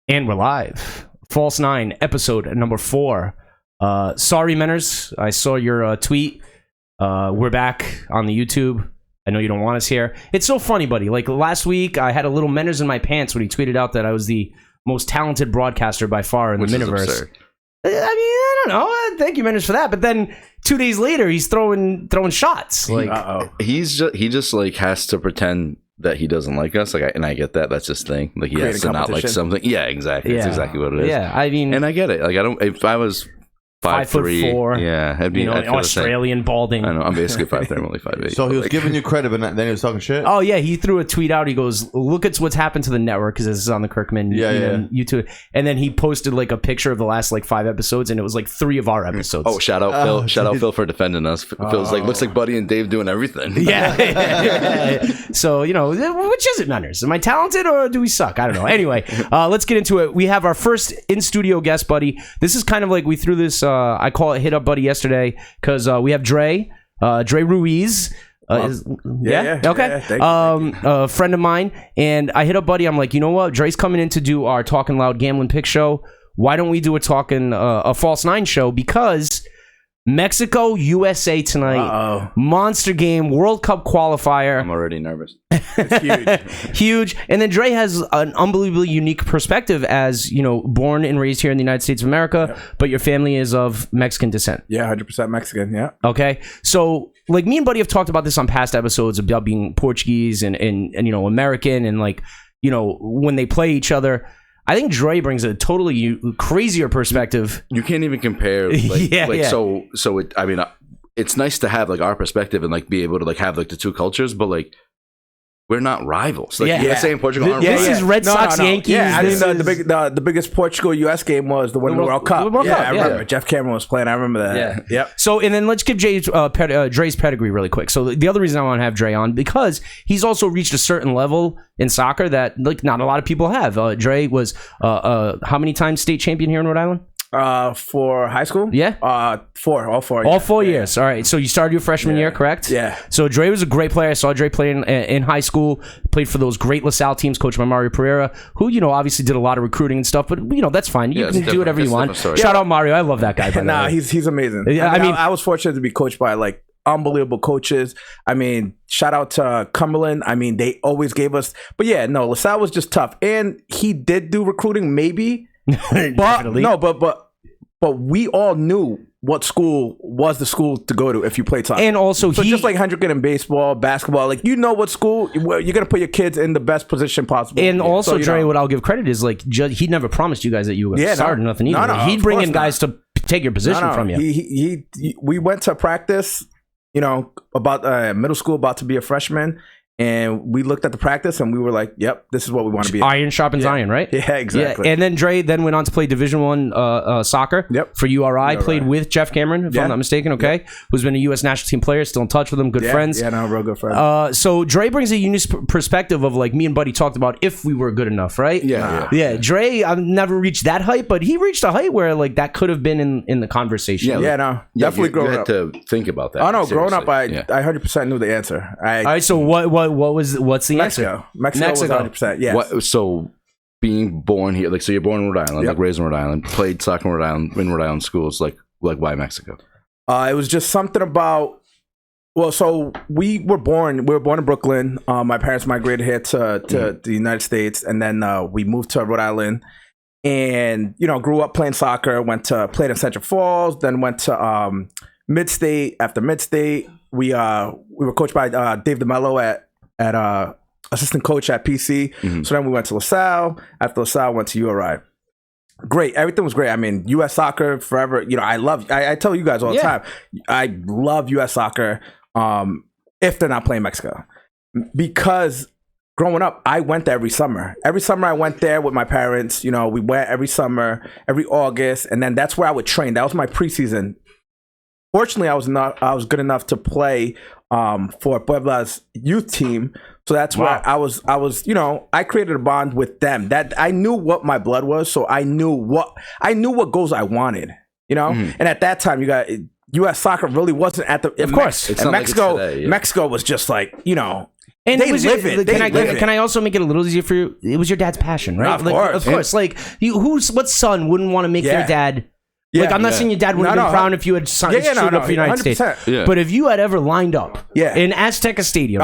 And we're live. False 9, episode number 4. Sorry, Menners. I saw your tweet. We're back on the YouTube. I know you don't want us here. It's so funny, buddy. Like last week, I had a little Menners in my pants when he tweeted out that I was the most talented broadcaster by far in the Miniverse. I mean, I don't know. Thank you, Menners, for that. But then 2 days later, he's throwing shots. Like, he just like has to pretend that he doesn't like us, like, and I get that. That's his thing. Like, he has to not like something. Yeah, exactly. That's exactly what it is. Yeah, I mean, and I get it. Like, I don't. If I was 5'4", yeah, I'd be Australian balding. I know. I'm basically 5'3". I'm only 5'8". So he was giving you credit, but then he was talking shit. Oh yeah, he threw a tweet out. He goes, "Look at what's happened to the network," because this is on the Kirkman YouTube. And then he posted like a picture of the last like 5 episodes, and it was like 3 of our episodes. Oh, shout out Phil! Shout out Phil for defending us. Phil's like, looks like Buddy and Dave doing everything. Yeah. So which is it, Menners? Am I talented or do we suck? I don't know. Anyway, let's get into it. We have our first in studio guest, buddy. This is kind of like we threw this. I call it Hit Up Buddy yesterday because we have Dre Ruiz. Okay. A friend of mine, and I hit up Buddy. I'm like, you know what? Dre's coming in to do our Talking Loud Gambling Pick show. Why don't we do a False 9 show? Because Mexico, USA tonight. Monster game, World Cup qualifier. I'm already nervous. It's Huge. And then Dre has an unbelievably unique perspective as, born and raised here in the United States of America, but your family is of Mexican descent. Yeah, 100% Mexican, yeah. Okay. So, like, me and Buddy have talked about this on past episodes about being Portuguese and American and, like, when they play each other. I think Dre brings a totally crazier perspective. You can't even compare. So I mean, it's nice to have like our perspective and like be able to like have like the two cultures, but like we're not rivals. Like USA and Portugal aren't rivals. This is Red Sox Yankees. Yeah, I mean the biggest Portugal US game was the World Cup. I remember Jeff Cameron was playing. I remember that. Yeah. Yep. So and then let's give Dre's pedigree really quick. So the other reason I want to have Dre on because he's also reached a certain level in soccer that like not a lot of people have. Dre was how many times state champion here in Rhode Island? For high school? Yeah. All 4. All 4 years. All right. So you started your freshman year, correct? Yeah. So Dre was a great player. I saw Dre play in high school, played for those great LaSalle teams, coached by Mario Pereira, who, obviously did a lot of recruiting and stuff, but, that's fine. You can do whatever you want. Shout out Mario. I love that guy. Nah, he's amazing. I mean, I was fortunate to be coached by, like, unbelievable coaches. I mean, shout out to Cumberland. I mean, they always gave us... But, yeah, no, LaSalle was just tough. And he did do recruiting, maybe. But we all knew what school was the school to go to if you played soccer. And also, just like Hendrick in baseball, basketball, like what school you're gonna put your kids in the best position possible. And also, Dre, what I'll give credit is like he never promised you guys that you were gonna start or nothing either. No, he'd bring in guys to take your position from you. We went to practice, about middle school, about to be a freshman. And we looked at the practice and we were like, yep, this is what we want to be. Iron sharpens iron, right? Yeah, exactly. Yeah. And then Dre went on to play Division I soccer for URI. Played with Jeff Cameron, if I'm not mistaken, who's been a U.S. national team player, still in touch with him, good friends. Yeah, no, real good friends. So Dre brings a unique perspective of like me and Buddy talked about if we were good enough, right? Yeah. Dre, I've never reached that height, but he reached a height where like that could have been in the conversation. Definitely growing up. You had to think about that. Oh, no, growing up, I 100% knew the answer. All right, so what's the answer? Mexico was 100%. Yes. So being born here, like, so you're born in Rhode Island, like raised in Rhode Island, played soccer in Rhode Island schools, like why Mexico? It was just something about. Well, so we were born in Brooklyn. My parents migrated here to the United States, and then we moved to Rhode Island, and grew up playing soccer. Played in Central Falls, then went to Mid-State. After Mid-State, we were coached by Dave DeMello at assistant coach at PC. So then we went to LaSalle. After LaSalle, went to URI. Great. Everything was great. I mean, U.S. soccer forever. I tell you guys all the time, I love U.S. soccer if they're not playing Mexico. Because growing up, I went there every summer. Every summer I went there with my parents. We went every summer, every August. And then that's where I would train. That was my preseason. Fortunately, I was good enough to play for Puebla's youth team. So that's where I was, I created a bond with them. That I knew what my blood was, so I knew what goals I wanted, And at that time, you got U.S. soccer really wasn't at the. Of course, and Mexico was just like, And they live it. Can I also make it a little easier for you? It was your dad's passion, right? Of course. Like, what son wouldn't want to make their dad? Like, I'm not saying your dad would have been proud if you had showed up for the United States. Yeah. But if you had ever lined up in Azteca Stadium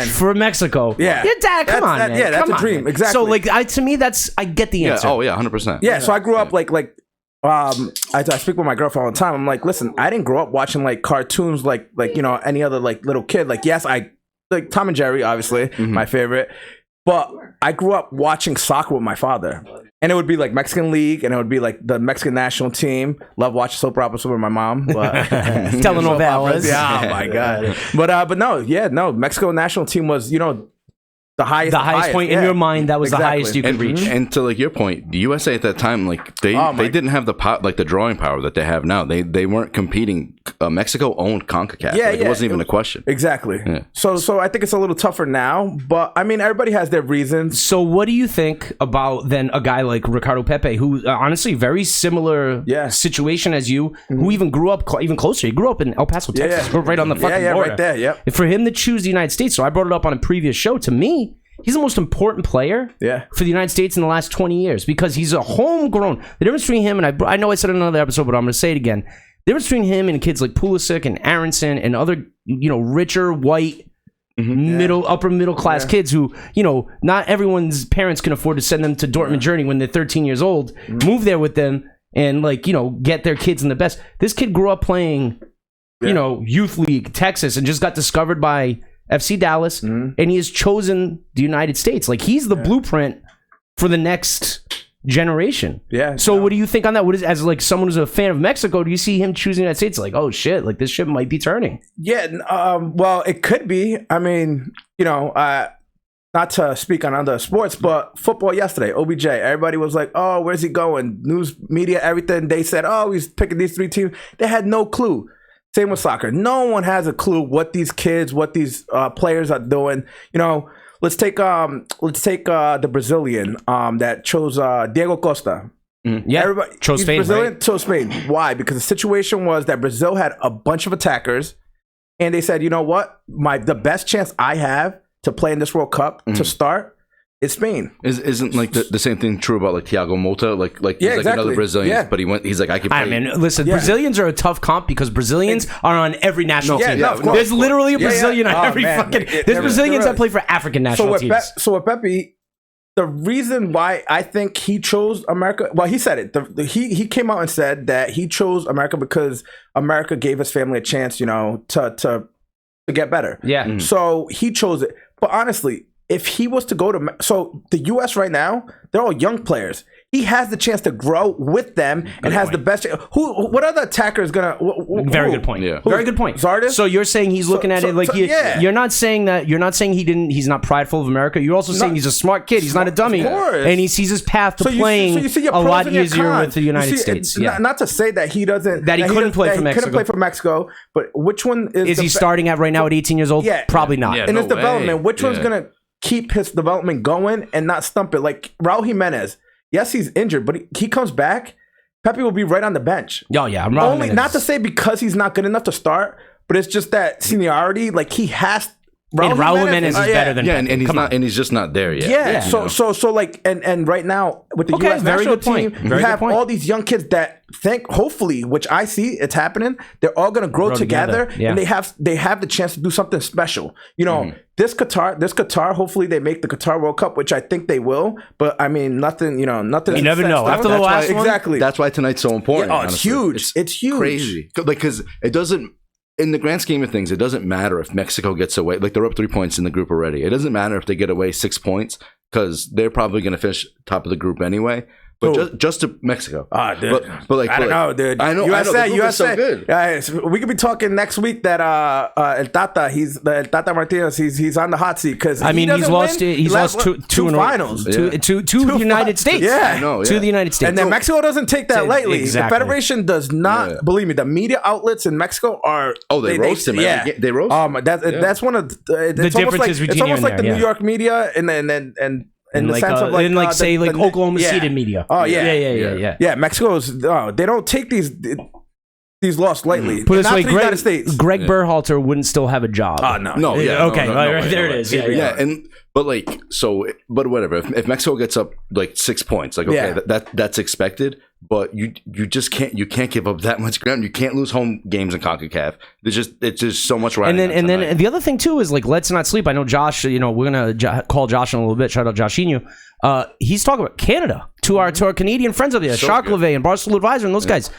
for Mexico, your dad, come on, man. Yeah, that's a dream. Man. Exactly. So, like, to me, I get the answer. Oh, yeah, 100%. Yeah, so I grew up I speak with my girlfriend all the time. I'm like, listen, I didn't grow up watching like cartoons like any other like little kid. Like, yes, I like Tom and Jerry, obviously, my favorite. But I grew up watching soccer with my father. And it would be like Mexican League, and it would be like the Mexican national team. Love watching soap operas with my mom. But telenovelas. Yeah, oh my god. But no, Mexico national team was, the highest point in your mind. That was the highest you could reach. And to like your point, the USA at that time, like they didn't have the drawing power that they have now. They weren't competing. Mexico owned CONCACAF. It wasn't even a question. Exactly. Yeah. So I think it's a little tougher now, but I mean, everybody has their reasons. So what do you think about then a guy like Ricardo Pepi, who honestly very similar situation as you, who even grew up even closer. He grew up in El Paso, Texas, right on the fucking border. Right there. Yep. For him to choose the United States, so I brought it up on a previous show. To me, he's the most important player for the United States in the last 20 years because he's a homegrown. The difference between him and I know I said it in another episode, but I'm going to say it again. The difference between him and kids like Pulisic and Aronson and other, richer, white, upper middle class kids who, not everyone's parents can afford to send them to Dortmund Journey when they're 13 years old, move there with them and get their kids in the best. This kid grew up playing, youth league, Texas, and just got discovered by FC Dallas, and he has chosen the United States. Like, he's the blueprint for the next generation. Yeah. So what do you think on that? What is, as like someone who's a fan of Mexico, do you see him choosing the United States? Like, oh shit, like this ship might be turning. Yeah. Well, it could be. I mean, not to speak on other sports, but football yesterday, OBJ, everybody was like, oh, where's he going? News, media, everything. They said, oh, he's picking these three teams. They had no clue. Same with soccer. No one has a clue what these kids, what these players are doing. Let's take the Brazilian that chose Diego Costa. Yeah, everybody chose Spain. Brazilian, right? chose Spain. Why? Because the situation was that Brazil had a bunch of attackers, and they said, you know what? The best chance I have to play in this World Cup to start is Spain. Isn't like the same thing true about like Thiago Mota? Like he's like another Brazilian, but he's like, I can play. I mean, listen, Brazilians are a tough comp because Brazilians are on every national team. There's literally a Brazilian on every fucking. There's Brazilians that play for African national teams. So with Pepi, the reason why I think he chose America, well, he said it. He came out and said that he chose America because America gave his family a chance, to get better. Yeah. Mm. So he chose it. But honestly, if he was to go to, so the U.S. right now, they're all young players. He has the chance to grow with them and has the best. What other attacker is gonna? Very good point. Yeah. Very good point. Zardes? So you're saying he's looking at it like you're not saying that. You're not saying he's not prideful of America. You're also saying he's a smart kid. He's not a dummy, and he sees his path to playing a lot easier with the United States. Yeah. Not to say that he doesn't. That he couldn't play for Mexico. Couldn't play for Mexico. But which one is he starting at right now at 18 years old? Yeah, probably not. Yeah, in his development, which one's gonna keep his development going and not stump it? Like Raul Jimenez. Yes, he's injured, but he comes back. Pepi will be right on the bench. Oh yeah, I'm only not to say because he's not good enough to start, but it's just that seniority. Like he has. Raul Jimenez is better than Pepi. And he's just not there yet. Yeah. So like and right now with the U.S. national team, you have all these young kids that hopefully, which I see it's happening. They're all going to grow together, and they have the chance to do something special. This Qatar, hopefully they make the Qatar World Cup, which I think they will. But I mean, nothing. You never know. After the last one, exactly. That's why tonight's so important. Yeah, it's huge. It's huge. Crazy. Because it doesn't. In the grand scheme of things, it doesn't matter if Mexico gets away. Like, they're up 3 points in the group already. It doesn't matter if they get away 6 points because they're probably going to finish top of the group anyway. But just to Mexico. Dude. But like, I don't know, dude. I know. USA. So good. We could be talking next week that El Tata Martinez, he's on the hot seat because he's lost two finals, to the United States. Yeah, I know. To the United States, and then Mexico doesn't take that lightly. Exactly. The Federation does not. Believe me, the media outlets in Mexico are. Oh, they roast him. Yeah, they roast. That's one of the differences between. It's almost like the New York media and. In the sense of Oklahoma City media. Oh yeah. Mexico's they don't take these. He's lost lately. Put it this Not way, to the United States. Greg Berhalter wouldn't still have a job. No, yeah, Okay, no, right, way, there it way. is. Yeah. And but like so, but whatever. If Mexico gets up like 6 points, like okay, Yeah. that's expected. But you just can't give up that much ground. You can't lose home games in CONCACAF. It's just so much riding. And then the other thing too is like, let's not sleep. I know Josh. You know, we're gonna call Josh in a little bit. Shout out Joshinho. He's talking about Canada to our Canadian friends over there, So Shark good. Levay and Barcelona Advisor and those guys.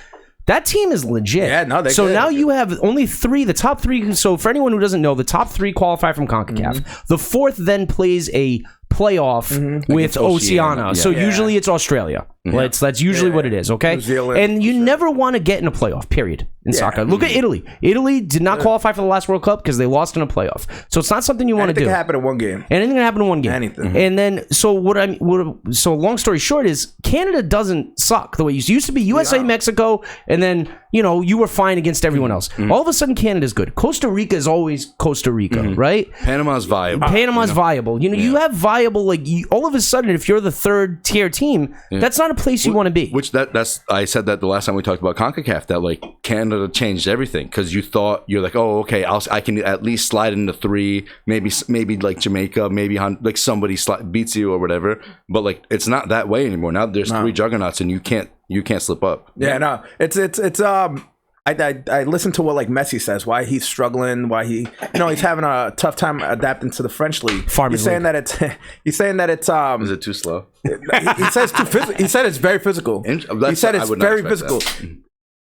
That team is legit. Yeah, no, they're so good. now you have only the top three. So for anyone who doesn't know, the top three qualify from CONCACAF. The fourth then plays a playoff with Against Oceania. Oceania, So yeah. usually it's Australia. That's usually what it is, okay? New Zealand, And you never want to get in a playoff, period, in soccer. Look at Italy. Italy did not qualify for the last World Cup because they lost in a playoff. So it's not something you want to Anything do. can happen in one game. Anything can happen in one game. Anything. And then, so so long story short is Canada doesn't suck the way it used to be. USA, Mexico, and then, you know, you were fine against everyone else. All of a sudden, Canada's good. Costa Rica is always Costa Rica, right? Panama's viable. Panama's viable. You know, you have viable, like, all of a sudden, if you're the third tier team, that's not a place you want to be. Which that's I said that the last time we talked about CONCACAF, that like Canada changed everything because you're like, oh, okay, I can at least slide into 3, maybe like Jamaica, maybe like somebody beats you or whatever, but like it's not that way anymore. Now there's 3 juggernauts and you can't slip up. Yeah, no, it's I listen to what like Messi says, why he's struggling, why he's having a tough time adapting to the French league. Farmers He's saying that it's Is it too slow? he says too physical. He said it's very physical. He said I it's would not very expect physical,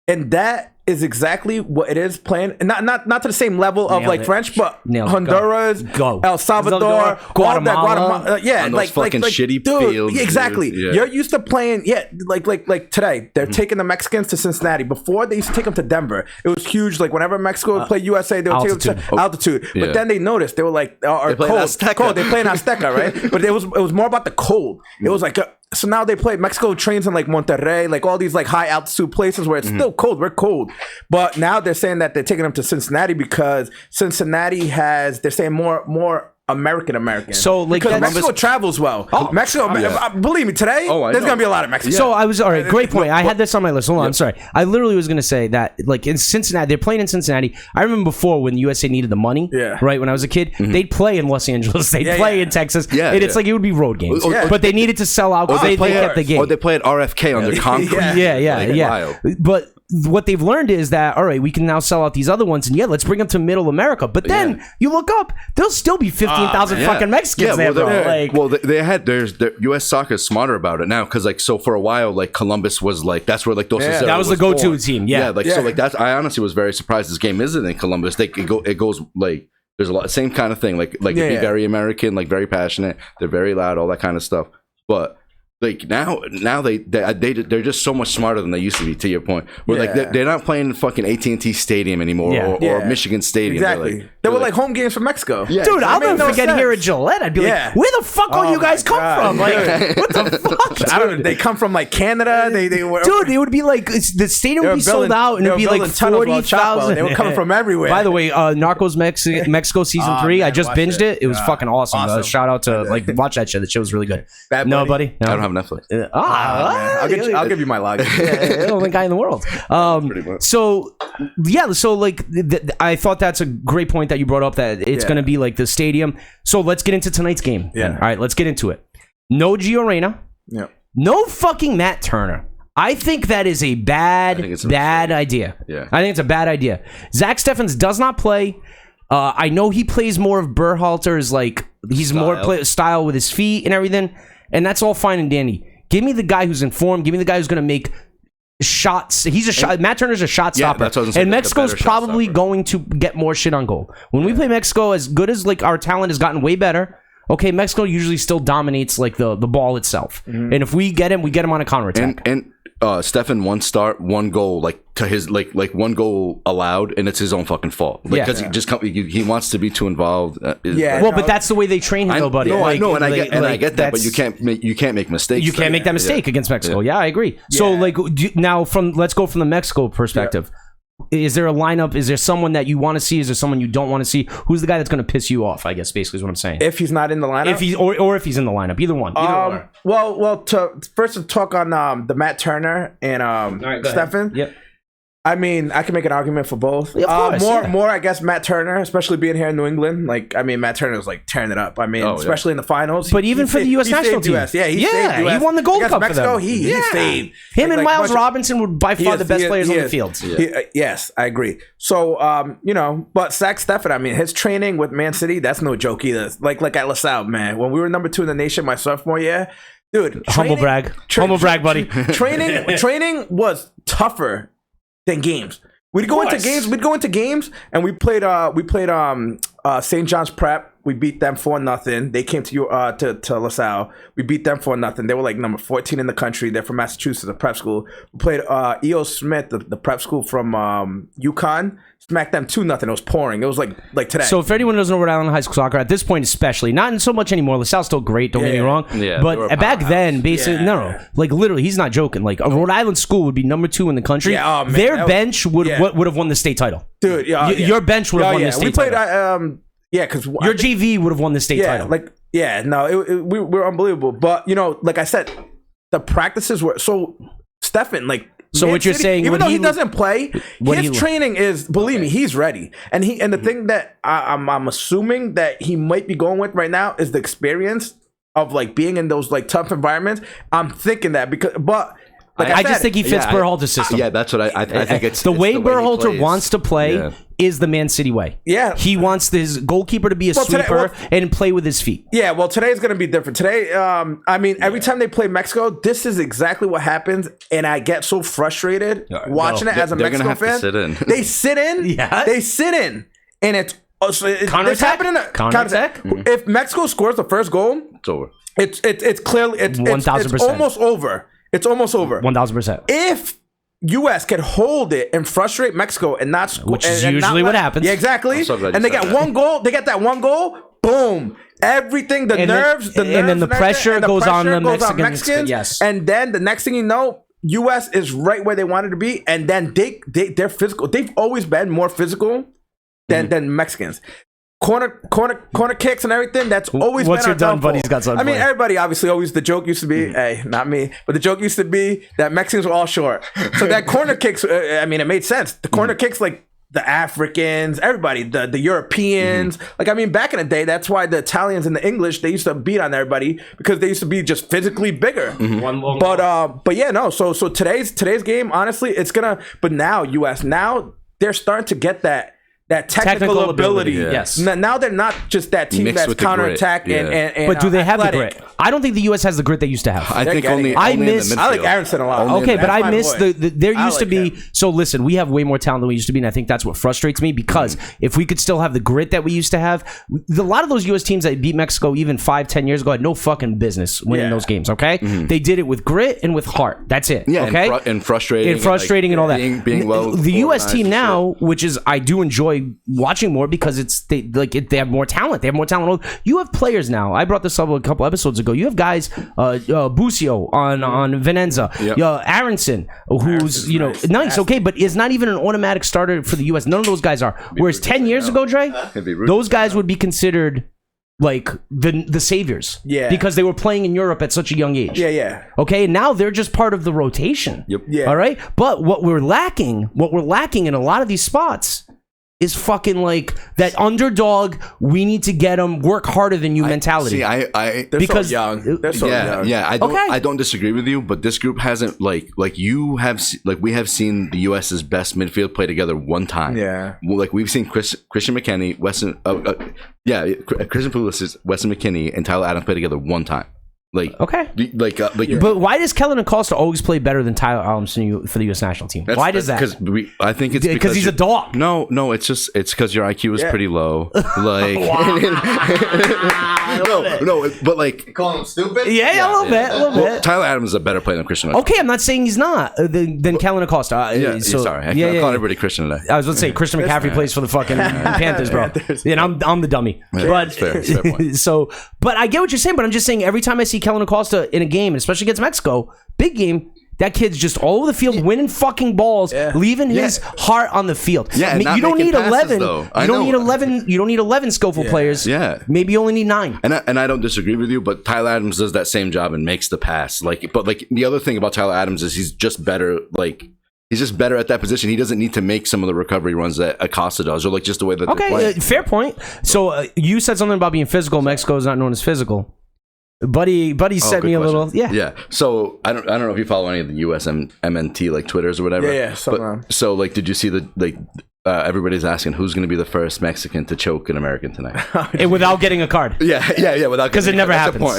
and that is exactly what it is playing. Not to the same level of Nailed like it. French, but Nailed it. Honduras, Go. El Salvador, Guatemala. yeah, On those fucking shitty fields, exactly. dude. Yeah. You're used to playing, like today. They're taking the Mexicans to Cincinnati. Before they used to take them to Denver. It was huge. Like whenever Mexico would play USA, they would take them to altitude. Yeah. But then they noticed they were like, They play in Azteca. cold. They play in Azteca, right? But it was more about the cold. It was like. So now they play. Mexico trains in like Monterrey, like all these like high altitude places where it's still cold. We're cold, but now they're saying that they're taking them to Cincinnati because Cincinnati has. They're saying more American. So, like, because that's- Mexico travels well. Mexico, believe me, today I there's know. gonna be a lot of Mexicans. So I was all right. Great point. I had this on my list. Hold on. I'm sorry. I literally was going to say that, like in Cincinnati, they're playing in Cincinnati. I remember before when USA needed the money. Yeah. Right when I was a kid, they'd play in Los Angeles. They'd play in Texas. Yeah, and it's yeah. like it would be road games. Yeah. But they needed to sell out because they kept the game. Or they play at RFK on the concrete. Yeah. Wild. But what they've learned is that, all right, we can now sell out these other ones, and let's bring them to Middle America. But then you look up, there'll still be 15,000 fucking Mexicans there, bro. There's U.S. soccer is smarter about it now because like so for a while like Columbus was like that's where like Dos Cesario That was the go-to born. team. So like that's I honestly was very surprised this game isn't in Columbus. It goes like there's a lot same kind of thing like it'd be very American, like very passionate. They're very loud, all that kind of stuff. But like now they're just so much smarter than they used to be. To your point, where like they're not playing in fucking AT&T Stadium anymore or Michigan Stadium. Exactly. They were like home games for Mexico. Yeah. Dude, I'll made never no forget sense. here at Gillette. I'd be like, where the fuck all you guys come from? Like, what the fuck? I don't know. They come from like Canada. They were. Dude, it would be like the stadium would be sold out, and it'd be like 40,000. They were coming from everywhere. By the way, Narcos Mexico season 3, I just watch binged it. It was fucking awesome. awesome. Shout out to like watch that shit. That shit was really good. Bad No, Bunny? buddy. I No. don't have Netflix. I'll give you my login. The only guy in the world. So like I thought that's a great point that you brought up, that it's going to be like the stadium. So let's get into tonight's game. Yeah. All right, let's get into it. No Gio Reyna. Yeah. No fucking Matt Turner. I think that is a bad idea. Yeah. I think it's a bad idea. Zach Steffens does not play. I know he plays more of Berhalter's, like he's more style with his feet and everything, and that's all fine and dandy. Give me the guy who's informed. Give me the guy who's going to make shots. Matt Turner's a shot stopper, that's what I was gonna say, and the Mexico's better shot probably stopper. going to get more shit on goal. When we play Mexico, as good as like our talent has gotten way better. Okay, Mexico usually still dominates like the ball itself, and if we get him on a counterattack. And Stefan, 1 start, 1 goal, like to his like 1 goal allowed, and it's his own fucking fault. Like because he wants to be too involved. But that's the way they train him, though, buddy. I know, and I get that, but that's- you can't make mistakes. You can't make that mistake against Mexico. Yeah, I agree. So, like, now let's go from the Mexico perspective. Is there a lineup? Is there someone that you want to see? Is there someone you don't want to see? Who's the guy that's going to piss you off? I guess basically is what I'm saying. If he's not in the lineup, If he's or if he's in the lineup, either one. well, to talk on the Matt Turner and go ahead. Stefan. Yep. I mean, I can make an argument for both. Yeah, of course, More, I guess, Matt Turner, especially being here in New England. Like, I mean, Matt Turner was like tearing it up. I mean, especially in the finals. But even for the U.S. national team. Yeah, he saved US. won the Gold Against Cup Mexico, for them. He saved. Him and Miles much- Robinson were by far the best players on the field. Yes, I agree. So, but Zach Steffen, I mean, his training with Man City, that's no joke either. Like at LaSalle, man. When we were number 2 in the nation my sophomore year, dude. Humble brag, buddy. Training was tougher than games. We'd go into games, and we played St. John's Prep. We beat them 4-0. They came to LaSalle. We beat them 4-0. They were like number 14 in the country. They're from Massachusetts, a prep school. We played E.O. Smith, the prep school from UConn. Smacked them 2-0. It was pouring. It was like today. So for anyone who doesn't know Rhode Island high school soccer, at this point especially, not so much anymore. LaSalle's still great, don't get me wrong. Yeah, they were but a back then, basically, Yeah. no. Like literally, he's not joking. Like a Rhode Island school would be number 2 in the country. Yeah, oh, man, Their that was- bench would have won the state title. dude, Your bench would have won the state We played, title. because Your JV would have won the state title. we were unbelievable. But like I said, the practices were so Steffen, like. So Man what you're City, saying, even when though he- he doesn't play, when his he- training is, believe me, he's ready. And the thing that I'm assuming that he might be going with right now is the experience of like being in those like tough environments. I'm thinking that but like I I just said, think he fits Berhalter's system. Yeah, that's what I think. It's the way he Berhalter plays. wants to play Yeah. is the Man City way. Yeah. He wants his goalkeeper to be a Well, today- sweeper and play with his feet. Yeah, well, today's going to be different. Today, I mean, every time they play Mexico, this is exactly what happens, and I get so frustrated watching it as a They're gonna Mexico have to fan. sit in. They sit in. Yeah. They sit in, and it's Counterattack? it's happening. Counterattack? If Mexico scores the first goal, It's over. it's clearly it's 1000%. almost over. It's almost over. 1000%. If U.S. can hold it and frustrate Mexico and not score, Which is and not usually what happens. Yeah, exactly. I'm so glad And you they said get that. one goal. They get that one goal. Boom. Everything, the And nerves, then the everything, pressure and the goes on pressure the goes on Mexicans. Yes. And then the next thing you know, U.S. is right where they wanted to be, and then they're physical. They've always been more physical than Mexicans. Corner kicks and everything. That's always What's been your our done downfall. buddy's got something I mean, for you. everybody obviously always the joke used to be, hey, not me, but the joke used to be that Mexicans were all short. So that corner kicks, I mean, it made sense. The corner kicks, like the Africans, everybody, the Europeans. Like, I mean, back in the day, that's why the Italians and the English, they used to beat on everybody because they used to be just physically bigger. But yeah, no. So today's game, honestly, it's gonna. But now U.S. now they're starting to get that technical ability. yes. Now they're not just that team Mixed that's with the grit, counterattack yeah. and But do they have the athletic. grit? I don't think the U.S. has the grit they used to have. I think getting only. it. I only in the miss- I like midfield. Aronson a lot. Only in Okay, the- but That's I my miss boy. there I used to like be. him. So listen, we have way more talent than we used to be, and I think that's what frustrates me because if we could still have the grit that we used to have, a lot of those U.S. teams that beat Mexico even 5-10 years ago had no fucking business winning Yeah. those games. Okay, they did it with grit and with heart. That's it. Yeah, okay, and frustrating, and all that. Being well. The U.S. organized team and now, which is I do enjoy watching more because they have more talent. They have more talent. You have players now. I brought this up a couple episodes ago. You have guys, Busio on Venenza, Yep. Aronson, who's nice. Okay, but is not even an automatic starter for the U.S. None of those guys are. Whereas 10 years ago, Dre, It'd be rude those guys would be considered like the saviors. Yeah. because they were playing in Europe at such a young age. Yeah. Okay, now they're just part of the rotation. Yep. Yeah. All right. But what we're lacking in a lot of these spots is fucking like that underdog. We need to get them. Work harder than you mentality. See, I They're Because- so young. They're so young. yeah. Okay. I don't disagree with you, but this group hasn't like you have we have seen the U.S.'s best midfield play together one time. Yeah. Well, like we've seen Christian McKinney, Christian Pulisic, Weston McKinney, and Tyler Adams play together one time. Like Okay. But But why does Kellen Acosta always play better than Tyler Adams for the U.S. national team? Why does that? Because I think it's Because he's a dog. No, it's because your IQ is pretty low. Like no, but like Calling him stupid? Yeah, a little bit. Tyler Adams is a better player than Christian. Okay, I'm not saying he's not than Kellen Acosta. Sorry, I can't call everybody Christian today. I was going to say Christian McCaffrey plays for the fucking Panthers, bro. And I'm the dummy. But it's fair. It's a fair point. but I get what you're saying. But I'm just saying every time I see Kellen Acosta in a game, and especially against Mexico, big game. That kid's just all over the field, winning fucking balls, leaving his heart on the field. Yeah, and not you don't making need passes, 11. though. You don't need 11. You don't need 11 skillful players. Yeah. Maybe you only need 9. And I don't disagree with you, but Tyler Adams does that same job and makes the pass. But the other thing about Tyler Adams is he's just better. Like He's just better at that position. He doesn't need to make some of the recovery runs that Acosta does, or like just the way that they play. Okay, fair point. So you said something about being physical. Mexico is not known as physical. Buddy sent me a little. Yeah. So I don't know if you follow any of the USMNT like Twitters or whatever. Yeah. So like, did you see everybody's asking who's going to be the first Mexican to choke an American tonight? And without getting a card. Yeah. Without, because it never happens. No.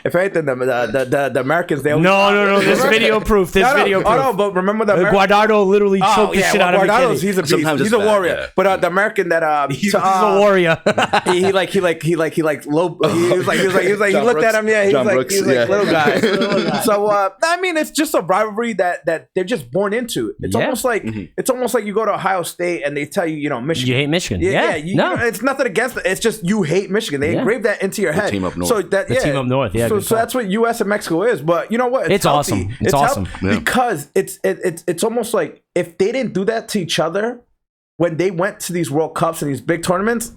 If anything, the Americans, they always no. There's video proof. Video proof. Oh no, but remember the Guardado literally choked the shit out of McKinney. He's a beast. He's a warrior. Yeah. But the American that he's a warrior. he looked at him. Yeah, he was like little guy. So I mean, it's just a rivalry that they're just born into. It's almost like you go to Ohio State and they tell you, Michigan. You hate Michigan. Yeah. It's nothing against it. It's just you hate Michigan. They engraved that into your head. Team up north. So team up north. Yeah. So that's what U.S. and Mexico is. But you know what? It's awesome. It's awesome because it's almost like if they didn't do that to each other when they went to these World Cups and these big tournaments,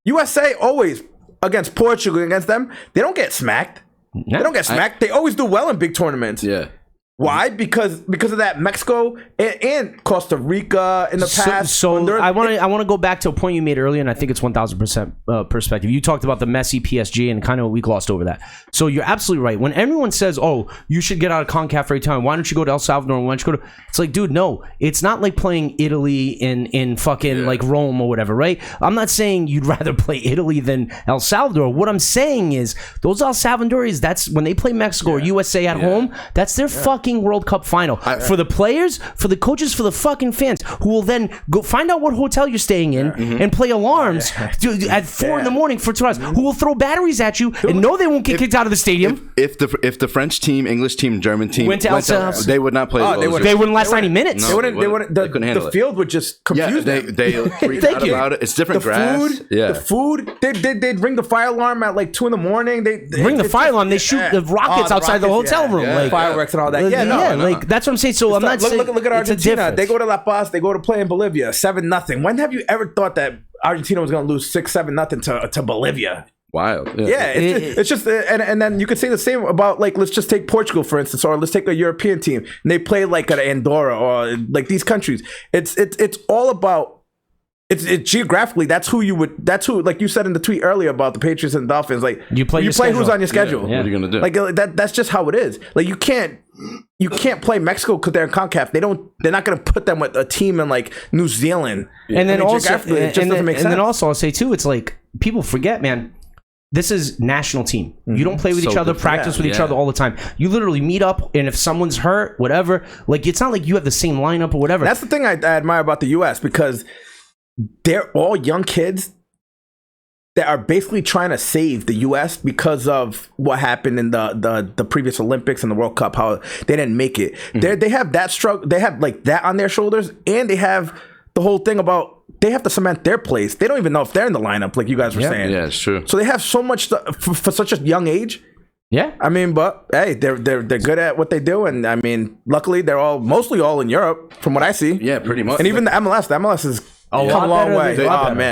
USA always against Portugal, against them, they don't get smacked. No. They don't get smacked. They always do well in big tournaments. Yeah. Why? Because of that Mexico and Costa Rica in the past. So I want to go back to a point you made earlier, and I think it's 1,000% perspective. You talked about the Messi PSG and kind of we glossed over that. So you're absolutely right. When everyone says, "Oh, you should get out of CONCACAF every time," why don't you go to El Salvador? Why don't you go to? It's like, dude, no. It's not like playing Italy in fucking like Rome or whatever, right? I'm not saying you'd rather play Italy than El Salvador. What I'm saying is those El Salvadorians. That's when they play Mexico or USA at home. That's their fucking World Cup final. For the players, for the coaches, for the fucking fans, who will then go find out what hotel you're staying in and play alarms at 4 in the morning for 2 hours, who will throw batteries at you and know they won't get kicked out of the stadium. If the French team, English team, German team went to El Salvador, they would not play. They wouldn't last 90 minutes. No, they wouldn't. The field would just confuse them. They freak out about it. It's different grass. The food. They'd ring the fire alarm at like 2 in the morning. They ring the fire alarm. They shoot the rockets outside the hotel room. Like fireworks and all that. Like that's what I'm saying. So I'm not saying. Look at Argentina. They go to La Paz. They go to play in Bolivia. 7-0. When have you ever thought that Argentina was going to lose 6-7-0 to Bolivia? Wild. It's just and then you could say the same about like let's just take Portugal for instance, or let's take a European team and they play like at Andorra or like these countries. It's all about. It's geographically. That's who like you said in the tweet earlier about the Patriots and Dolphins. Like you play who's on your schedule. What are you gonna do? Like that's just how it is. Like you can't play Mexico because they're in CONCACAF. They're not gonna put them with a team in like New Zealand. And then also, it just doesn't make sense. And then also I'll say too, it's like people forget, man. This is national team. You don't play with each other, practice with each other all the time. You literally meet up, and if someone's hurt, whatever, like it's not like you have the same lineup or whatever. That's the thing I admire about the U.S. because they're all young kids that are basically trying to save the U.S. because of what happened in the previous Olympics and the World Cup, how they didn't make it. They have that struggle. They have like that on their shoulders, and they have the whole thing about they have to cement their place. They don't even know if they're in the lineup, like you guys were saying. Yeah, it's true. So they have so much for such a young age. Yeah, I mean, but hey, they're good at what they do, and I mean, luckily they're mostly all in Europe, from what I see. Yeah, pretty much. And even the MLS is come a long way.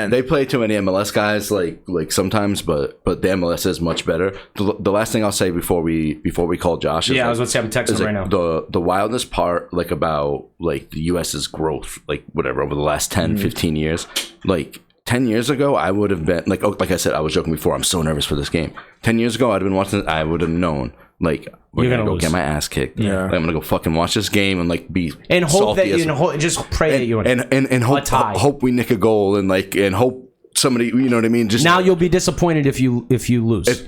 They play too many MLS guys, like sometimes, but the MLS is much better. The last thing I'll say before we call Josh is I was going to say I'm texting right now. The wildest part like about like the US's growth, like whatever over the last 10, 15 years, like 10 years ago, I would have been like I said, I was joking before. I'm so nervous for this game. 10 years ago, I'd have been watching. I would have known. Like we're gonna go get my ass kicked. Yeah, like, I'm gonna go fucking watch this game and like be and hope that just pray that you and hope we nick a goal and hope somebody, you know what I mean. Just now you'll be disappointed if you lose.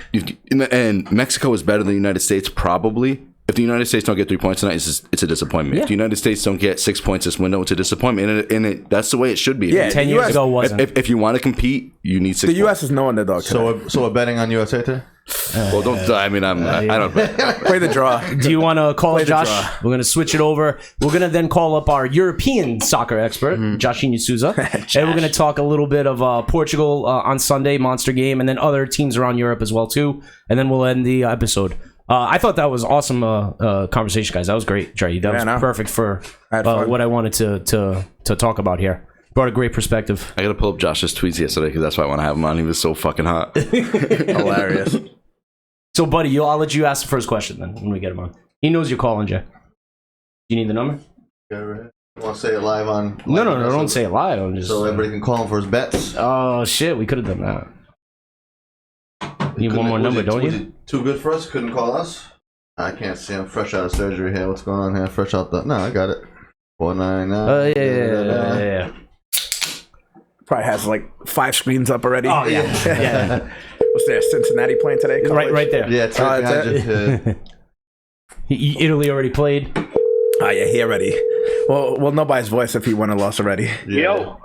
And Mexico is better than the United States probably. If the United States don't get 3 points tonight, it's a disappointment. Yeah. If the United States don't get 6 points this window, it's a disappointment. And that's the way it should be. Yeah, 10 years ago wasn't. If you want to compete, you need 6 points. The U.S. is no underdog today. So we're betting on USA today? Well, don't. I mean, I don't. Play the draw. Do you want to call Josh? We're going to switch it over. We're going to then call up our European soccer expert, Joshinho Souza, and we're going to talk a little bit of Portugal on Sunday, monster game, and then other teams around Europe as well too. And then we'll end the episode. I thought that was awesome conversation, guys. That was great, Jerry. That was perfect for what I wanted to talk about here. Brought a great perspective. I got to pull up Josh's tweets yesterday because that's why I want to have him on. He was so fucking hot. Hilarious. So, buddy, I'll let you ask the first question then when we get him on. He knows you're calling, Jay. You need the number? Want to say it live on? No, don't say it live. I'm just So everybody can call him for his bets. Oh shit, we could have done that. You need one more number, don't Was you? he too good for us? Couldn't call us? I can't see. I'm fresh out of surgery here. What's going on here? Fresh out the... No, I got it. 499. Yeah. Probably has like 5 screens up already. Oh yeah. What's there? Cincinnati playing today? Right there. Yeah, it's right that's behind you. Italy already played. Oh yeah, he already. Well, we'll know by his voice if he won or lost already. Yeah.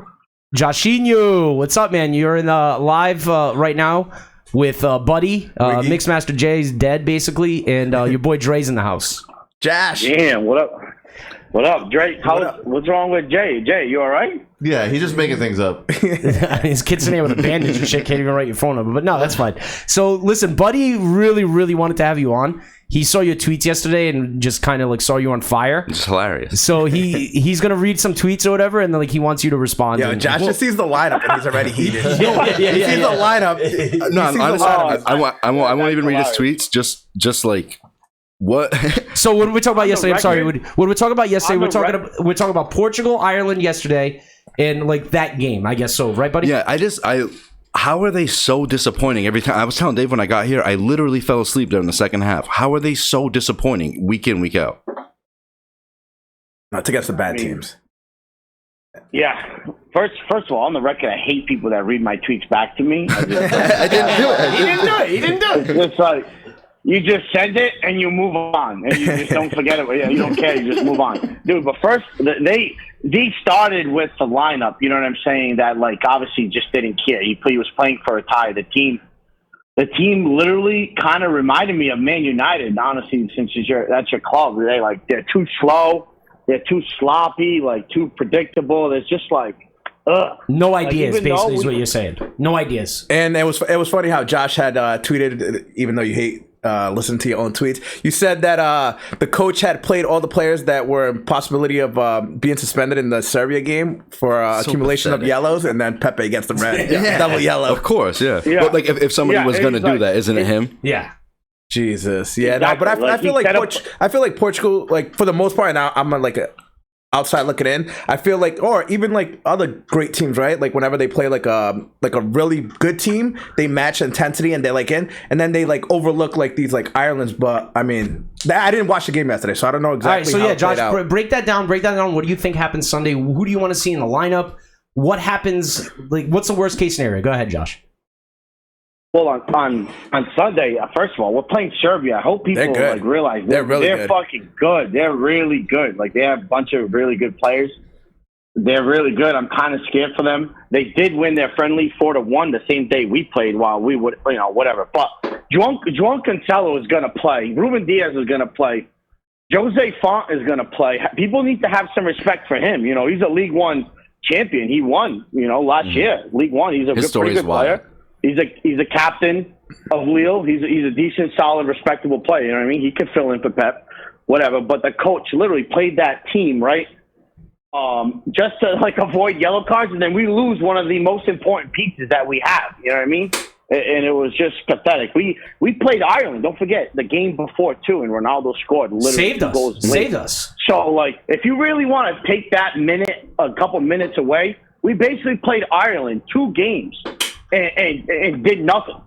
Joshinho, what's up, man? You're in live right now with Buddy. Mixmaster Jay's dead, basically, and your boy Dre's in the house. Josh. Damn, what up? What up, Drake? What's wrong with Jay? Jay, you all right? Yeah, he's just making things up. His kid's in here with a bandage and shit, can't even write your phone number. But no, that's fine. So listen, Buddy really, really wanted to have you on. He saw your tweets yesterday and just kind of like saw you on fire. It's hilarious. So he's gonna read some tweets or whatever, and then like he wants you to respond. Yo, and, Josh just sees the lineup and he's already heated. yeah. He sees the lineup. No, honestly, lineup. I won't even read his tweets. Just like what? So what did we talk about yesterday? I'm sorry. record- What did we talk about yesterday? On We're the talking about Portugal, Ireland yesterday, and like that game. I guess so, right, buddy? Yeah, how are they so disappointing every time? I was telling Dave when I got here, I literally fell asleep during the second half. How are they so disappointing week in, week out? Not against the bad teams. Yeah. First of all, on the record, I hate people that read my tweets back to me. I didn't do it. He didn't do it. It's like you just send it and you move on, and you just don't forget it. Yeah, you don't care. You just move on, dude. But first, they started with the lineup. You know what I'm saying? That like obviously just didn't care. He was playing for a tie. The team literally kind of reminded me of Man United. Honestly, since that's your club, they're too slow. They're too sloppy, like too predictable. It's just like, ugh. No ideas, even basically, though is what you're saying. No ideas. And it was funny how Josh had tweeted, even though you hate listening to your own tweets, you said that the coach had played all the players that were in possibility of being suspended in the Serbia game for accumulation of yellows, and then Pepe gets the red, double yellow. Of course, yeah. Yeah. But like if somebody was going to do like- that, isn't it him? Yeah. Jesus, yeah, Exactly. no, but I feel Like, I feel like Portugal, like for the most part, and I'm like a outside looking in. I feel like, or even like other great teams, right? Like whenever they play like a really good team, they match intensity and they're like in, and then they like overlook like these like Ireland's. But I mean, I didn't watch the game yesterday, so I don't know exactly. All right, so how yeah, it played Josh, out. break that down. Break that down. What do you think happens Sunday? Who do you want to see in the lineup? What happens? Like, what's the worst case scenario? Go ahead, Josh. Well, on Sunday, first of all, we're playing Serbia. I hope people They're good. like realize They're really they're good. fucking good. They're really good. Like they have a bunch of really good players. They're really good. I'm kind of scared for them. They did win their friendly 4-1 the same day we played. While we would, whatever. But João Cancelo is going to play. Ruben Diaz is going to play. Jose Font is going to play. People need to have some respect for him. He's a League One champion. He won. Last year, League One. He's a His pretty story is good player. wild. He's a captain of Lille. He's a decent, solid, respectable player. You know what I mean? He could fill in for Pep, whatever. But the coach literally played that team, right? Just to like avoid yellow cards, and then we lose one of the most important pieces that we have. You know what I mean? And it was just pathetic. We played Ireland. Don't forget the game before too, and Ronaldo scored literally Saved 2 us. goals late. Saved us. So like, if you really want to take that a couple minutes away, we basically played Ireland 2 games and did nothing.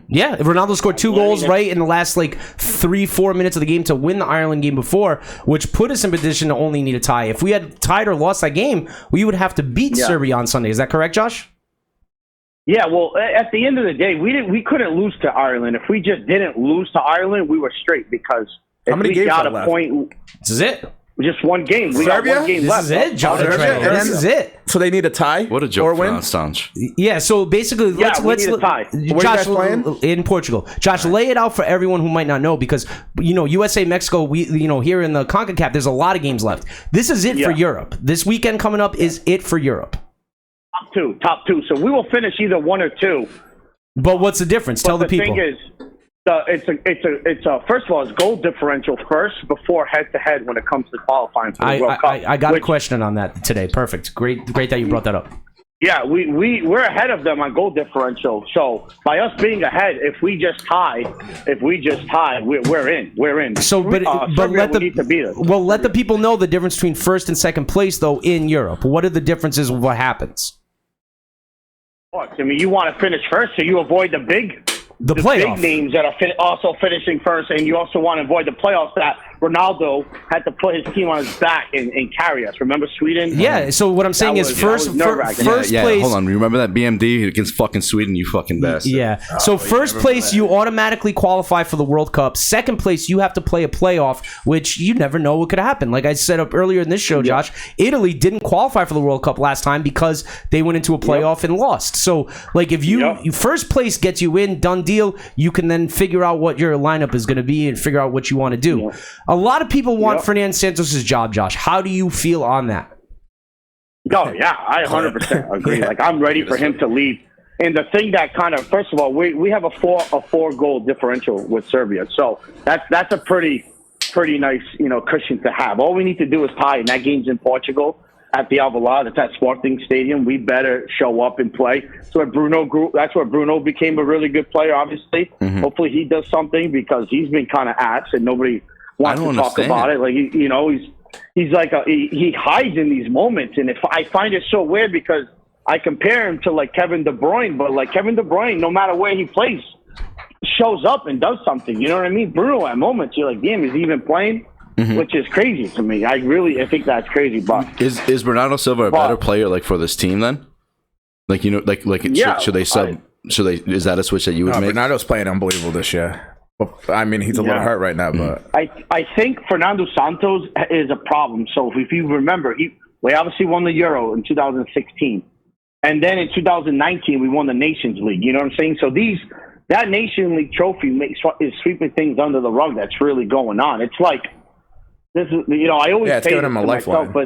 Yeah, Ronaldo scored 2 goals right in the last like 3-4 minutes of the game to win the Ireland game before, which put us in position to only need a tie. If we had tied or lost that game, we would have to beat Serbia on Sunday. Is that correct, Josh? Yeah, well, at the end of the day, we couldn't lose to Ireland. If we just didn't lose to Ireland, we were straight because if How many we games got are a left? point, This is it. just one game. We got Serbia? one game This left. is it, Josh. Serbia? This is it. So they need a tie. What a or joke for win. Assange. Yeah, so basically, Yeah, we need a tie. Where you Josh, guys playing? in Portugal. Josh, lay it out for everyone who might not know, because USA, Mexico, we here in the CONCACAF, there's a lot of games left. This is it for Yeah. Europe. This weekend coming up is it for Europe. Top two. So we will finish either 1 or 2. But what's the difference? Tell But the the people. thing is, it's first of all, it's goal differential first before head to head when it comes to qualifying for the World Cup. I got a which- question on that today. Perfect. Great that you brought that up. Yeah, we're ahead of them on goal differential. So by us being ahead, if we just tie, we're in. We're in. So, but Serbia let will need to beat us. let the people know the difference between first and second place, though, in Europe. What are the differences of what happens? I mean, you want to finish first, so you avoid the big playoff. big names that are also finishing first, and you also want to avoid the playoffs that Ronaldo had to put his team on his back and carry us. Remember Sweden? Yeah. So what I'm saying is first place. Hold on. Remember that BMD against fucking Sweden? You fucking bastard. Yeah. So first place, you automatically qualify for the World Cup. Second place, you have to play a playoff, which you never know what could happen. Like I said up earlier in this show, Josh, Italy didn't qualify for the World Cup last time because they went into a playoff and lost. So like if you first place gets you in, done deal, you can then figure out what your lineup is going to be and figure out what you want to do. Yeah. A lot of people want Fernando Santos' job, Josh. How do you feel on that? Oh, yeah, I 100% agree. Like, I'm ready for him to leave. And the thing that kind of, first of all, we have a four goal differential with Serbia. So that's a pretty nice, cushion to have. All we need to do is tie, and that game's in Portugal at the Alvalade. It's at Sporting Stadium. We better show up and play. That's where Bruno became a really good player, obviously. Mm-hmm. Hopefully he does something because he's been kind of ass and nobody wants to talk about it. Like, he's like he hides in these moments. And I find it so weird because I compare him to like Kevin De Bruyne, but like Kevin De Bruyne, no matter where he plays, shows up and does something. You know what I mean? Bruno, at moments, you're like, damn, is he even playing? Mm-hmm. Which is crazy to me. I think that's crazy. But is Bernardo Silva a better player like for this team then? Like should they sub? Is that a switch that you would make? Bernardo's playing unbelievable this year. I mean, he's a little hurt right now, but I think Fernando Santos is a problem. So if you remember, we obviously won the Euro in 2016, and then in 2019 we won the Nations League. You know what I'm saying? So that Nation League trophy is sweeping things under the rug. That's really going on. It's like this is I always say this to myself, but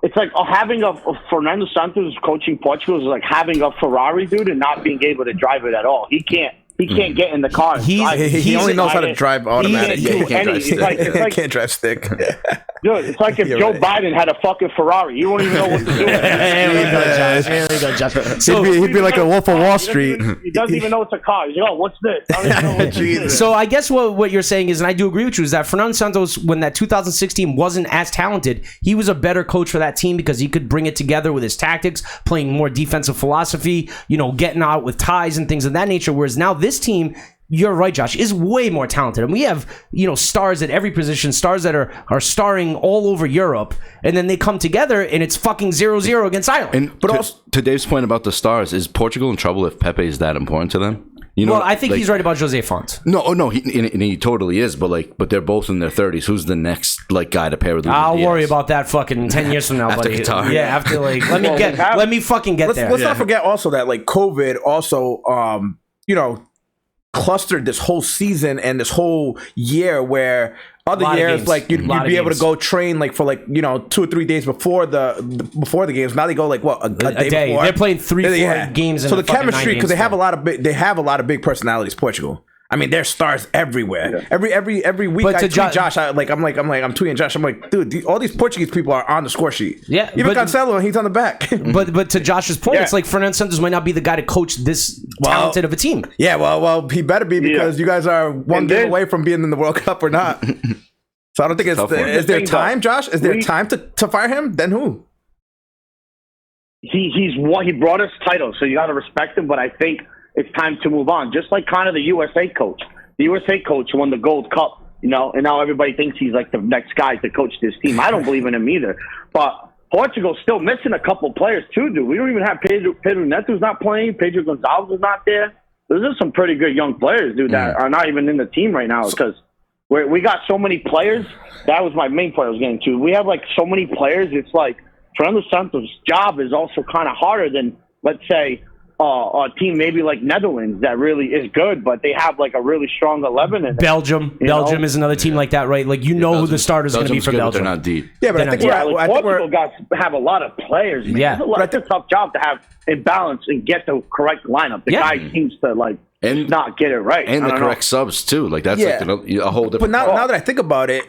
it's like having a Fernando Santos coaching Portugal is like having a Ferrari, dude, and not being able to drive it at all. He can't get in the car. He only knows how to drive automatic. He can't drive stick. Dude, it's like if Joe Biden had a fucking Ferrari. You won't even know what to do. There we go, Josh. So he'd be like a Wolf of Wall Street. He doesn't even know it's a car. He's like, oh, what's this? I don't even know what's this. So I guess what you're saying is, and I do agree with you, is that Fernando Santos, when that 2016 wasn't as talented, he was a better coach for that team because he could bring it together with his tactics, playing more defensive philosophy, getting out with ties and things of that nature. Whereas now this team, you're right, Josh, is way more talented. And we have, stars at every position, stars that are starring all over Europe, and then they come together and it's fucking 0-0 against Ireland. But also, to Dave's point about the stars, is Portugal in trouble if Pepe is that important to them? I think he's right about Jose Font. No, he totally is. But they're both in their 30s. Who's the next guy to pair with? I'll worry about that fucking 10 years from now, after buddy. Qatar. Yeah, after let me fucking get there. Let's not forget also that COVID also clustered this whole season and this whole year where other years you'd be able to go train for 2 or 3 days before the games. Now they go a day before. They're playing 3-4 games. So the chemistry, because they have a lot of big personalities. Portugal. I mean, there's stars everywhere. Yeah. Every week I tweet Josh. I'm tweeting Josh. I'm like, dude, all these Portuguese people are on the score sheet. Yeah, even Cancelo, he's on the back. but to Josh's point, it's like Fernando Santos might not be the guy to coach this talented of a team. Yeah, well, he better be because you guys are one game away from being in the World Cup or not. So I don't think is there time, Josh? Is there time to fire him? Then who? He brought us titles, so you got to respect him. But I think it's time to move on. Just like kind of the USA coach. The USA coach won the Gold Cup, and now everybody thinks he's like the next guy to coach this team. I don't believe in him either. But Portugal's still missing a couple players too, dude. We don't even have Pedro Neto's not playing. Pedro Gonzalez is not there. Those are some pretty good young players, dude, that are not even in the team right now because we got so many players. That was my main point I was getting to. We have so many players. It's like Fernando Santos' job is also kind of harder than, let's say, a team maybe like Netherlands that really is good, but they have a really strong 11 in Belgium is another team like that, right? Who the starters going to be for Belgium. They're not deep. Yeah, but I think Portugal have a lot of players. Man. Yeah, it's a tough job to have in balance and get the correct lineup. The guy seems to not get it right, and the correct subs too. That's a whole different. But now that I think about it,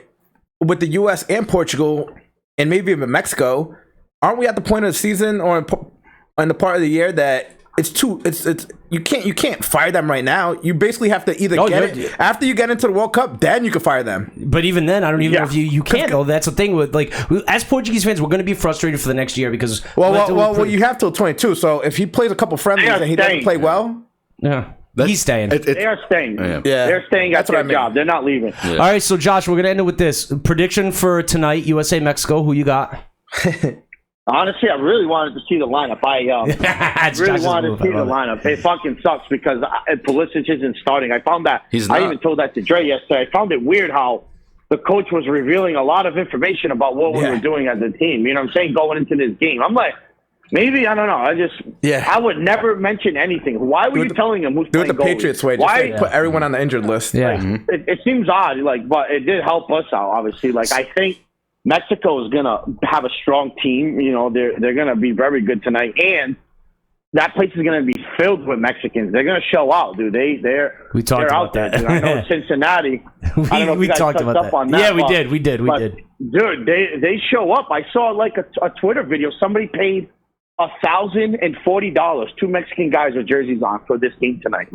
with the U.S. and Portugal, and maybe even Mexico, aren't we at the point of the season or in the part of the year that it's you can't fire them right now. You basically have to either get it after you get into the World Cup, then you can fire them. But even then, I don't even know if you can't though. That's the thing with as Portuguese fans, we're going to be frustrated for the next year because well, you have till 22. So if he plays a couple friendlies and he doesn't play well, he's staying. They are staying. They're staying at their job. They're not leaving. Yeah. All right, so Josh, we're going to end it with this prediction for tonight: USA Mexico. Who you got? Honestly, I really wanted to see the lineup. I really wanted to see the lineup. It fucking sucks because Pulisic isn't starting. I found that. I even told that to Dre yesterday. I found it weird how the coach was revealing a lot of information about what we were doing as a team. You know what I'm saying? Going into this game. I'm like, maybe, I don't know. I would never mention anything. Why were you telling him who's playing the Patriots way. Just put everyone on the injured list. Yeah. It seems odd, but it did help us out, obviously. I think Mexico is going to have a strong team. You know, they're going to be very good tonight. And that place is going to be filled with Mexicans. They're going to show out, dude. They're out there. Dude. I know Cincinnati. I don't know if you guys talked about on that. Yeah, we did. Dude, they show up. I saw a Twitter video. Somebody paid $1,040. Two Mexican guys with jerseys on for this game tonight.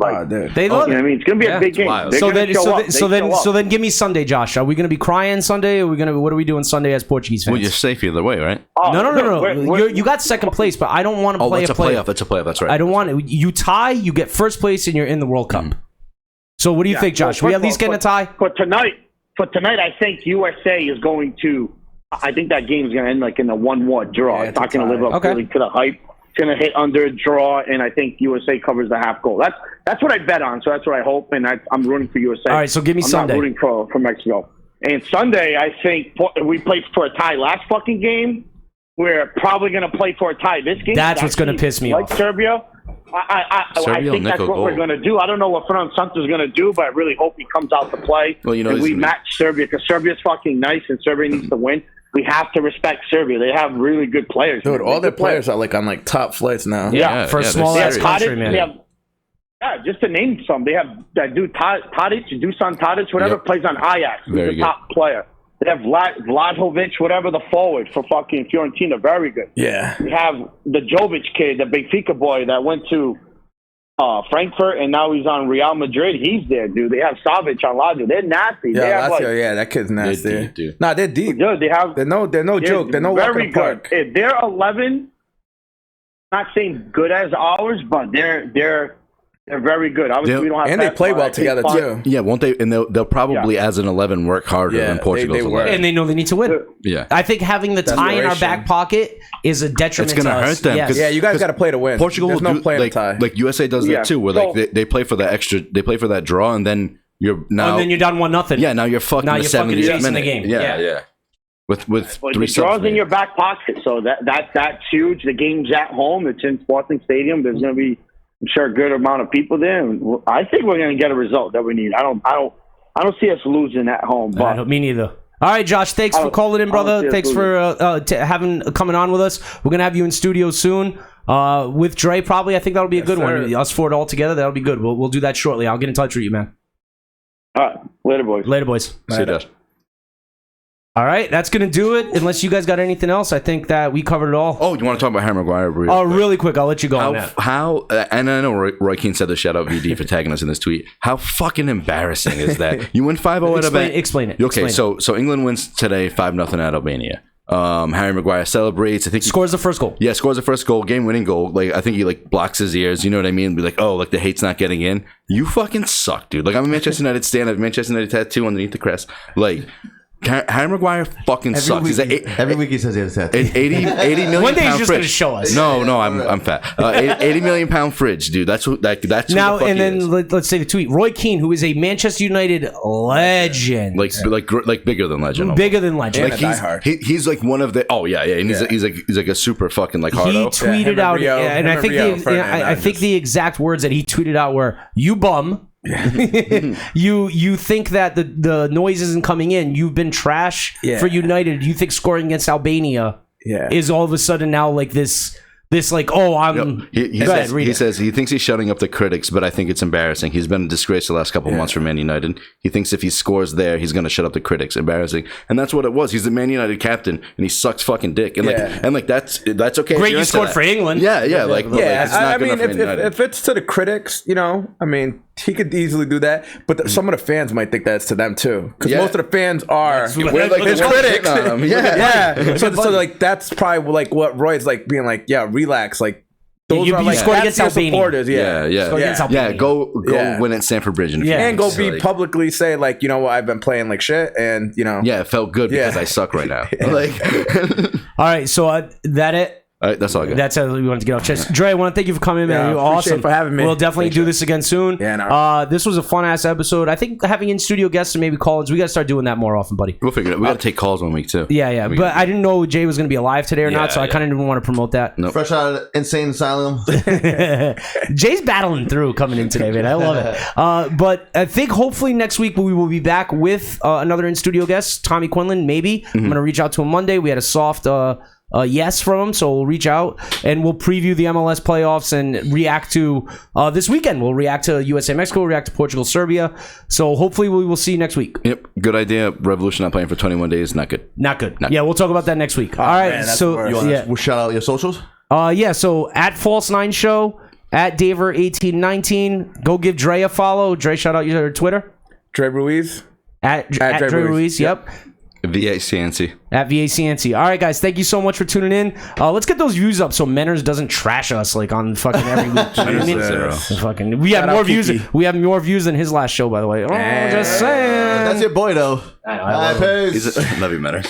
They love it. I mean, it's gonna be a big game. So then, give me Sunday, Josh. Are we gonna be crying Sunday? What are we doing Sunday as Portuguese fans? Well, you're safe either way, right? No. You got second place, but I don't want to play a playoff. It's a playoff. That's right. I don't want it. You tie, you get first place, and you're in the World Cup. So what do you think, Josh? We at least get a tie for tonight. I think USA is going to. I think that game's going to end in a 1-1 draw. It's not going to live up really to the hype. It's going to hit under a draw, and I think USA covers the half goal. That's what I bet on, so that's what I hope, and I'm rooting for USA. All right, so give me Sunday. I'm not rooting for Mexico. And Sunday, I think we played for a tie last fucking game. We're probably going to play for a tie this game. That's what's going to piss me off. Serbia. I think that's what we're going to do. I don't know what Fernando Santos is going to do, but I really hope he comes out to play. Well, and we match Serbia because Serbia's fucking nice, and Serbia needs to win. We have to respect Serbia. They have really good players. Dude, all their players are on top flights now. Yeah, for a small ass country, man. Just to name some, they have that dude Tadic, Dusan Tadic, whatever, plays on Ajax. He's a top player. They have Vlahovic, whatever, the forward for fucking Fiorentina. Very good. Yeah. We have the Jovic kid, the Benfica boy that went to Frankfurt, and now he's on Real Madrid. He's there, dude. They have Savic on Lazio. They're nasty. Yeah, Lazio, that kid's nasty. They're deep, dude. Nah, they're deep. Dude, they're no joke. They're no very walk in the park. If they're 11, not saying good as ours, but they're very good. Obviously, we don't have and they play well together too. Yeah, won't they? And they'll probably as an 11 work harder than Portugal's 11. And they know they need to win. Yeah, I think having the tie in our back pocket is a detriment. It's going to hurt them. Yes. Yeah, you guys got to play to win. Portugal will no play to tie. Like USA does that too, where they play for that extra. They play for that draw, and then you're now. And then you're down 1-0. Yeah, now you're fucking. Now you're fucking chasing the game. Yeah. With three draws in your back pocket, so that's huge. The game's at home. It's in Sporting Stadium. There's going to be, I'm sure, a good amount of people there. And I think we're going to get a result that we need. I don't see us losing at home. But me neither. All right, Josh. Thanks for calling in, brother. Thanks for coming on with us. We're gonna have you in studio soon with Dre. Probably, I think that'll be a good one. Us four all together, that'll be good. We'll do that shortly. I'll get in touch with you, man. All right, later, boys. See you, Josh. All right, that's going to do it. Unless you guys got anything else, I think that we covered it all. Oh, you want to talk about Harry Maguire? Really quick. I'll let you go on that. And I know Roy Keane said this. Shout out VD for tagging us in this tweet. How fucking embarrassing is that? You win 5-0 at Albania. Explain it. Okay, so England wins today 5-0 at Albania. Harry Maguire celebrates. I think scores the first goal. Yeah, scores the first goal, game-winning goal. I think he blocks his ears. You know what I mean? Be like, oh, the hate's not getting in. You fucking suck, dude. I'm a Manchester United stan. I have Manchester United tattoo underneath the crest. Harry Maguire fucking sucks. Every week he says he has a tattoo. 80 million. One day he's just going to show us. No, I'm fat. 80 million pound fridge, dude. That's now. And then let's say the tweet. Roy Keane, who is a Manchester United legend, like bigger than legend, bigger than legend. He's one of the. Oh yeah. And he's like a super fucking hardo. He tweeted out, and I think the exact words that he tweeted out were, "You bum." you think that the noise isn't coming in. You've been trash for United. You think scoring against Albania is all of a sudden now this this like, I'm. He Go ahead, says, read he it. says he thinks he's shutting up the critics, but I think it's embarrassing. He's been a disgrace the last couple of months for Man United. He thinks if he scores there, he's going to shut up the critics. Embarrassing, and that's what it was. He's the Man United captain, and he sucks fucking dick. And that's okay. Great, if you're you into scored that. for England. Yeah. It's not I good mean, enough for Man United. if it's to the critics, I mean, he could easily do that. But some of the fans might think that's to them too, because Yeah. most of the fans are We're like his we're critics. shitting on him. Yeah. So like that's probably like what Roy's like being like, yeah, relax, like. Those you are like scored that's against your Albania. supporters, Yeah. Go win at Stamford Bridge. In a few Yeah. and go minutes. be Like, publicly say like, you know what, I've been playing like shit, and Yeah, it felt good because Yeah. I suck right now. Like, All right, so that it. all right, that's all I got. That's how we wanted to get off chest. Dre, I want to thank you for coming, man. Yeah, You're appreciate awesome it for having me. We'll definitely do this again soon. Yeah, no. This was a fun ass episode. I think having in studio guests and maybe call-ins, we got to start doing that more often, buddy. We'll figure it out. We got to take calls 1 week too. Yeah. But I didn't know Jay was going to be alive today or not, so I kind of didn't want to promote that. Nope. Fresh out of insane asylum. Jay's battling through coming in today, man. I love it. But I think hopefully next week we will be back with another in studio guest, Tommy Quinlan. Maybe I'm going to reach out to him Monday. We had a soft yes from him, so we'll reach out and we'll preview the MLS playoffs and react to this weekend. We'll react to USA Mexico, react to Portugal Serbia. So hopefully we will see you next week. Yep. Good idea. Revolution not playing for 21 days. Not good. Not good. Yeah, we'll talk about that next week. All right. man, that's So the worst. yeah. We'll shout out your socials. So at False 9 Show, at Daver1819. Go give Dre a follow. Dre, shout out your Twitter. Dre Ruiz. At Dre Dre Ruiz. Ruiz. Yep. VACNC. At VACNC. All right, guys. Thank you so much for tuning in. Let's get those views up so Menners doesn't trash us like on fucking every week. You know what I mean? Jesus. Fucking, we have Shout more out views. Kiki. We have more views than his last show, by the way. Oh, just saying. That's your boy, though. I know, I All love right, him. peace. Love you, Matter.